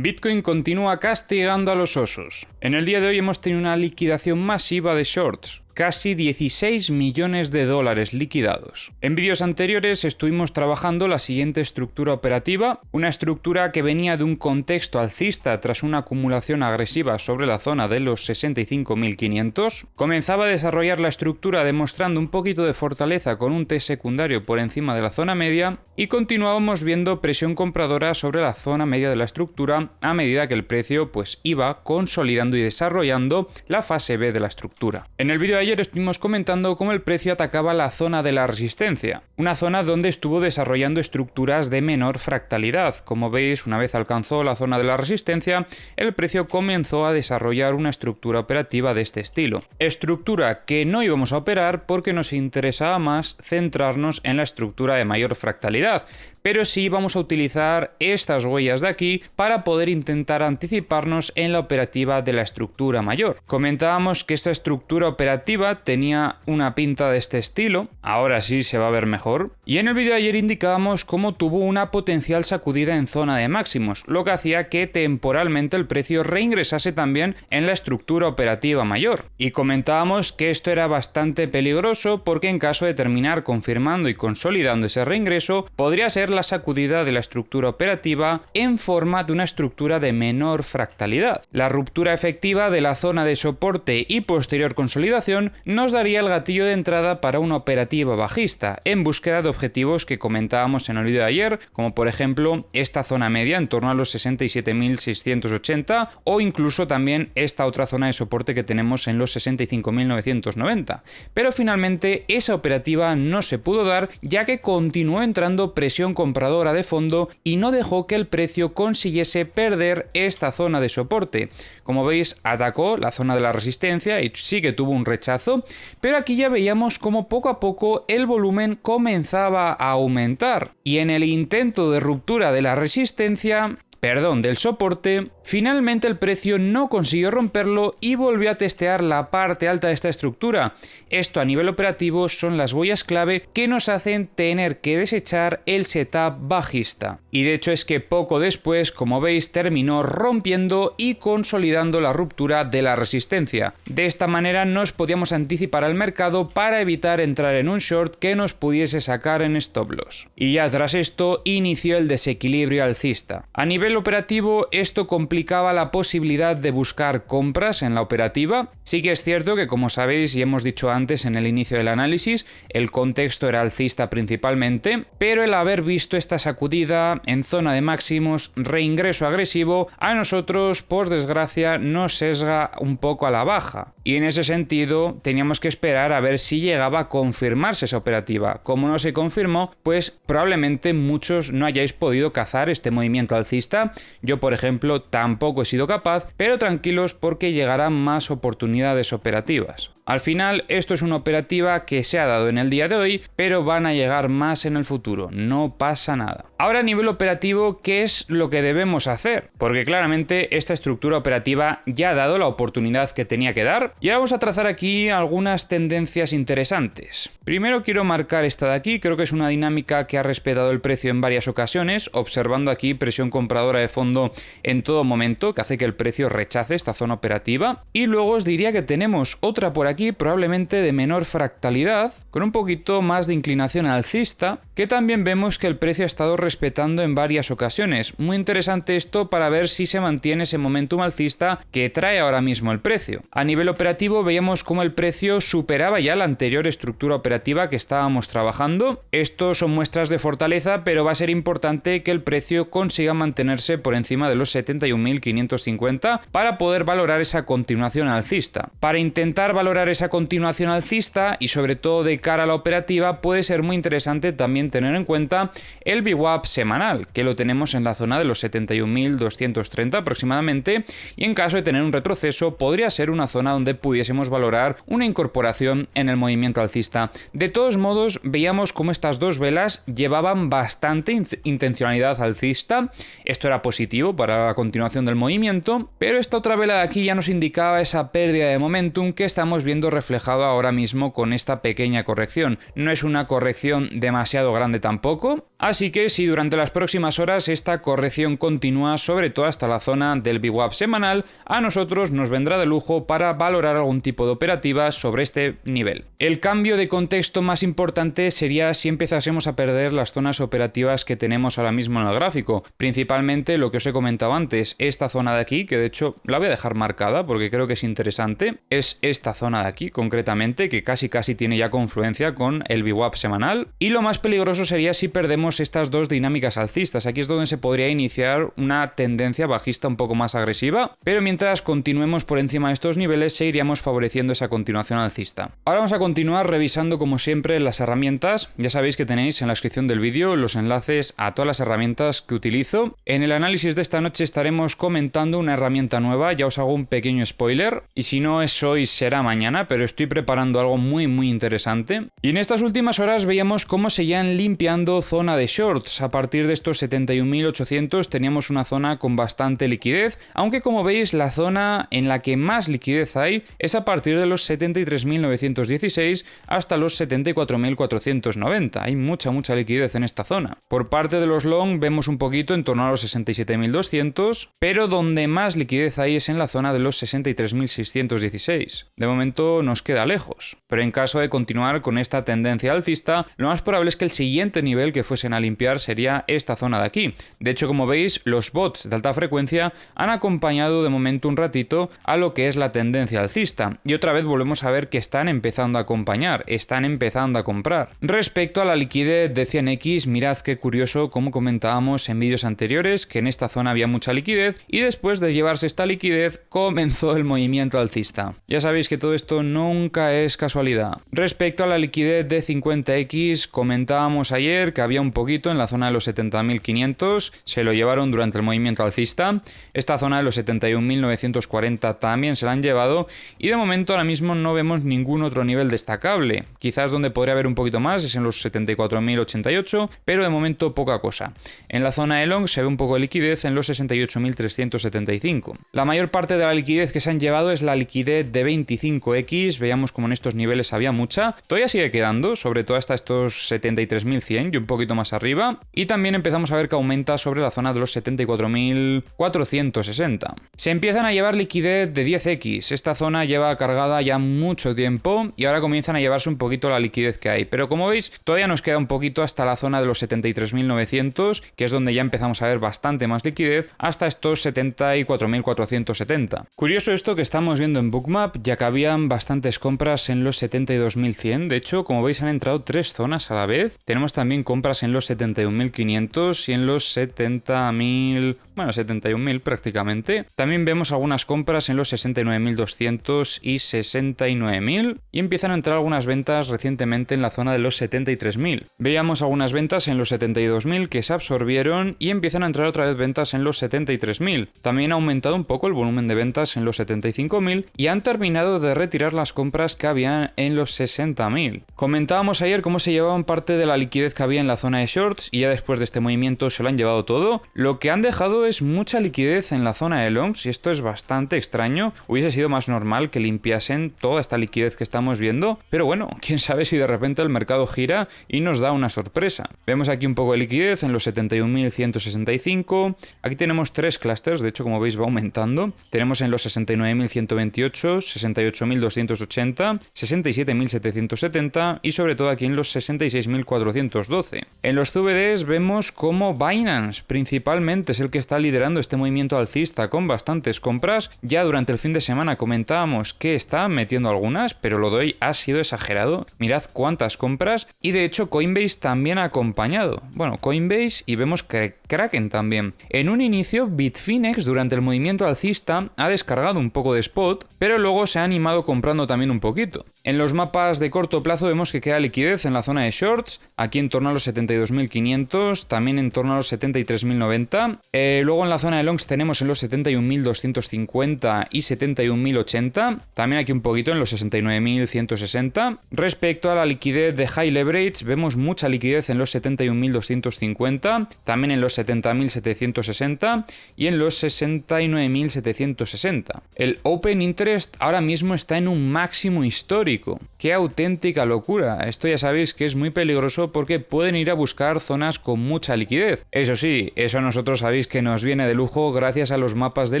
Bitcoin continúa castigando a los osos. En el día de hoy hemos tenido una liquidación masiva de shorts. Casi 16 millones de dólares liquidados. En vídeos anteriores estuvimos trabajando la siguiente estructura operativa, una estructura que venía de un contexto alcista tras una acumulación agresiva sobre la zona de los 65.500. Comenzaba a desarrollar la estructura demostrando un poquito de fortaleza con un T secundario por encima de la zona media y continuábamos viendo presión compradora sobre la zona media de la estructura a medida que el precio iba consolidando y desarrollando la fase B de la estructura. En el vídeo de ayer estuvimos comentando cómo el precio atacaba la zona de la resistencia, una zona donde estuvo desarrollando estructuras de menor fractalidad. Como veis, una vez alcanzó la zona de la resistencia, el precio comenzó a desarrollar una estructura operativa de este estilo. Estructura que no íbamos a operar porque nos interesaba más centrarnos en la estructura de mayor fractalidad, pero sí vamos a utilizar estas huellas de aquí para poder intentar anticiparnos en la operativa de la estructura mayor. Comentábamos que esta estructura operativa tenía una pinta de este estilo, ahora sí se va a ver mejor, y en el vídeo de ayer indicábamos cómo tuvo una potencial sacudida en zona de máximos, lo que hacía que temporalmente el precio reingresase también en la estructura operativa mayor. Y comentábamos que esto era bastante peligroso porque en caso de terminar confirmando y consolidando ese reingreso, podría ser la sacudida de la estructura operativa en forma de una estructura de menor fractalidad. La ruptura efectiva de la zona de soporte y posterior consolidación nos daría el gatillo de entrada para una operativa bajista en búsqueda de objetivos que comentábamos en el vídeo de ayer, como por ejemplo esta zona media en torno a los 67.680 o incluso también esta otra zona de soporte que tenemos en los 65.990. Pero finalmente esa operativa no se pudo dar, ya que continuó entrando presión compradora de fondo y no dejó que el precio consiguiese perder esta zona de soporte. Como veis, atacó la zona de la resistencia y sí que tuvo un rechazo, pero aquí ya veíamos cómo poco a poco el volumen comenzaba a aumentar y en el intento de ruptura de la resistencia, del soporte, finalmente el precio no consiguió romperlo y volvió a testear la parte alta de esta estructura. Esto a nivel operativo son las huellas clave que nos hacen tener que desechar el setup bajista. Y de hecho es que poco después, como veis, terminó rompiendo y consolidando la ruptura de la resistencia. De esta manera nos podíamos anticipar al mercado para evitar entrar en un short que nos pudiese sacar en stop loss. Y ya tras esto inició el desequilibrio alcista. A nivel operativo, esto complicaba la posibilidad de buscar compras en la operativa. Sí que es cierto que, como sabéis y hemos dicho antes en el inicio del análisis, el contexto era alcista principalmente, pero el haber visto esta sacudida en zona de máximos, reingreso agresivo, a nosotros, por desgracia, nos sesga un poco a la baja. Y en ese sentido, teníamos que esperar a ver si llegaba a confirmarse esa operativa. Como no se confirmó, pues probablemente muchos no hayáis podido cazar este movimiento alcista. Yo, por ejemplo, tampoco he sido capaz, pero tranquilos porque llegarán más oportunidades operativas. Al final, esto es una operativa que se ha dado en el día de hoy, pero van a llegar más en el futuro, no pasa nada. Ahora a nivel operativo, ¿qué es lo que debemos hacer? Porque claramente esta estructura operativa ya ha dado la oportunidad que tenía que dar y ahora vamos a trazar aquí algunas tendencias interesantes. Primero quiero marcar esta de aquí, creo que es una dinámica que ha respetado el precio en varias ocasiones, observando aquí presión compradora de fondo en todo momento, que hace que el precio rechace esta zona operativa. Y luego os diría que tenemos otra por aquí, probablemente de menor fractalidad, con un poquito más de inclinación alcista, que también vemos que el precio ha estado respetando en varias ocasiones. Muy interesante esto para ver si se mantiene ese momentum alcista que trae ahora mismo el precio. A nivel operativo veíamos cómo el precio superaba ya la anterior estructura operativa que estábamos trabajando. Estos son muestras de fortaleza, pero va a ser importante que el precio consiga mantenerse por encima de los 71.550 para poder valorar esa continuación alcista. Para intentar valorar esa continuación alcista y sobre todo de cara a la operativa, puede ser muy interesante también tener en cuenta el VWAP semanal, que lo tenemos en la zona de los 71.230 aproximadamente, y en caso de tener un retroceso podría ser una zona donde pudiésemos valorar una incorporación en el movimiento alcista. De todos modos, veíamos cómo estas dos velas llevaban bastante intencionalidad alcista. Esto era positivo para la continuación del movimiento, pero esta otra vela de aquí ya nos indicaba esa pérdida de momentum que estamos viendo reflejado ahora mismo con esta pequeña corrección. No es una corrección demasiado grande tampoco, así que si durante las próximas horas esta corrección continúa, sobre todo hasta la zona del VWAP semanal, a nosotros nos vendrá de lujo para valorar algún tipo de operativa sobre este nivel. El cambio de contexto más importante sería si empezásemos a perder las zonas operativas que tenemos ahora mismo en el gráfico, principalmente lo que os he comentado antes, esta zona de aquí, que de hecho la voy a dejar marcada porque creo que es interesante, es esta zona de aquí concretamente, que casi tiene ya confluencia con el VWAP semanal, y lo más peligroso sería si perdemos estas dos dinámicas alcistas. Aquí es donde se podría iniciar una tendencia bajista un poco más agresiva, pero mientras continuemos por encima de estos niveles seguiríamos favoreciendo esa continuación alcista. Ahora vamos a continuar revisando como siempre las herramientas. Ya sabéis que tenéis en la descripción del vídeo los enlaces a todas las herramientas que utilizo. En el análisis de esta noche estaremos comentando una herramienta nueva, ya os hago un pequeño spoiler, y si no es hoy será mañana, pero estoy preparando algo muy interesante. Y en estas últimas horas veíamos cómo seguían limpiando zona de shorts. A partir de estos 71.800 teníamos una zona con bastante liquidez, aunque como veis la zona en la que más liquidez hay es a partir de los 73.916 hasta los 74.490. Hay mucha liquidez en esta zona. Por parte de los long vemos un poquito en torno a los 67.200, pero donde más liquidez hay es en la zona de los 63.616. De momento nos queda lejos, pero en caso de continuar con esta tendencia alcista, lo más probable es que el siguiente nivel que fuesen a limpiar sería esta zona de aquí. De hecho, como veis, los bots de alta frecuencia han acompañado de momento un ratito a lo que es la tendencia alcista, y otra vez volvemos a ver que están empezando a acompañar, están empezando a comprar. Respecto a la liquidez de 100x, mirad qué curioso, como comentábamos en vídeos anteriores, que en esta zona había mucha liquidez y después de llevarse esta liquidez comenzó el movimiento alcista. Ya sabéis que todo esto nunca es casualidad. Respecto a la liquidez de 50x, comentábamos ayer que había un poquito en la zona de los 70.500, se lo llevaron durante el movimiento alcista. Esta zona de los 71.940 también se la han llevado, y de momento ahora mismo no vemos ningún otro nivel destacable. Quizás donde podría haber un poquito más es en los 74.088, pero de momento poca cosa. En la zona de long se ve un poco de liquidez en los 68.375. La mayor parte de la liquidez que se han llevado es la liquidez de 25x, veíamos como en estos niveles había mucha, todavía sigue quedando, sobre todo hasta estos 73.100 y un poquito más arriba, y también empezamos a ver que aumenta sobre la zona de los 74.460. Se empiezan a llevar liquidez de 10x, esta zona lleva cargada ya mucho tiempo y ahora comienzan a llevarse un poquito la liquidez que hay, pero como veis todavía nos queda un poquito hasta la zona de los 73.900, que es donde ya empezamos a ver bastante más liquidez, hasta estos 74.470. Curioso esto que estamos viendo en Bookmap, ya que habían bastantes compras en los 72.100, de hecho como veis han entrado tres zonas a la vez. Tenemos también compras en los 71.500 y en los 70.000, bueno, 71.000 prácticamente. También vemos algunas compras en los 69.200 y 69.000, y empiezan a entrar algunas ventas recientemente en la zona de los 73.000. Veíamos algunas ventas en los 72.000 que se absorbieron y empiezan a entrar otra vez ventas en los 73.000. También ha aumentado un poco el volumen de ventas en los 75.000 y han terminado de retirar las compras que habían en los 60.000. Comentábamos ayer cómo se llevaban parte de la liquidez que había en la zona de shorts y ya después de este movimiento se lo han llevado todo. Lo que han dejado es mucha liquidez en la zona de longs y esto es bastante extraño. Hubiese sido más normal que limpiasen toda esta liquidez que estamos viendo, pero bueno, quién sabe si de repente el mercado gira y nos da una sorpresa. Vemos aquí un poco de liquidez en los 71.165. Aquí tenemos tres clústeres, de hecho como veis va aumentando. Tenemos en los 69.128, 68.280, 67.770 y sobre todo aquí en los 66.412. En los CVDs vemos como Binance principalmente es el que está liderando este movimiento alcista con bastantes compras. Ya durante el fin de semana comentábamos que está metiendo algunas, pero lo de hoy ha sido exagerado. Mirad cuántas compras, y de hecho Coinbase también ha acompañado. Bueno, Coinbase, y vemos que Kraken también. En un inicio Bitfinex durante el movimiento alcista ha descargado un poco de spot, pero luego se ha animado comprando también un poquito. En los mapas de corto plazo vemos que queda liquidez en la zona de shorts, aquí en torno a los 72.500, también en torno a los 73.090. Luego en la zona de longs tenemos en los 71.250 y 71.080, también aquí un poquito en los 69.160. Respecto a la liquidez de high leverage, vemos mucha liquidez en los 71.250, también en los 70.760 y en los 69.760. El Open Interest ahora mismo está en un máximo histórico. histórico. ¡Qué auténtica locura! Esto ya sabéis que es muy peligroso porque pueden ir a buscar zonas con mucha liquidez. Eso sí, eso nosotros sabéis que nos viene de lujo gracias a los mapas de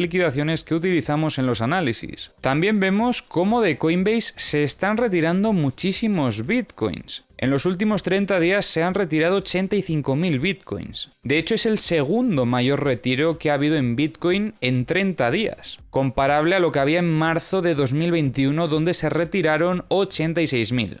liquidaciones que utilizamos en los análisis. También vemos cómo de Coinbase se están retirando muchísimos bitcoins. En los últimos 30 días se han retirado 85.000 bitcoins. De hecho, es el segundo mayor retiro que ha habido en Bitcoin en 30 días, comparable a lo que había en marzo de 2021, donde se retiraron 86.000.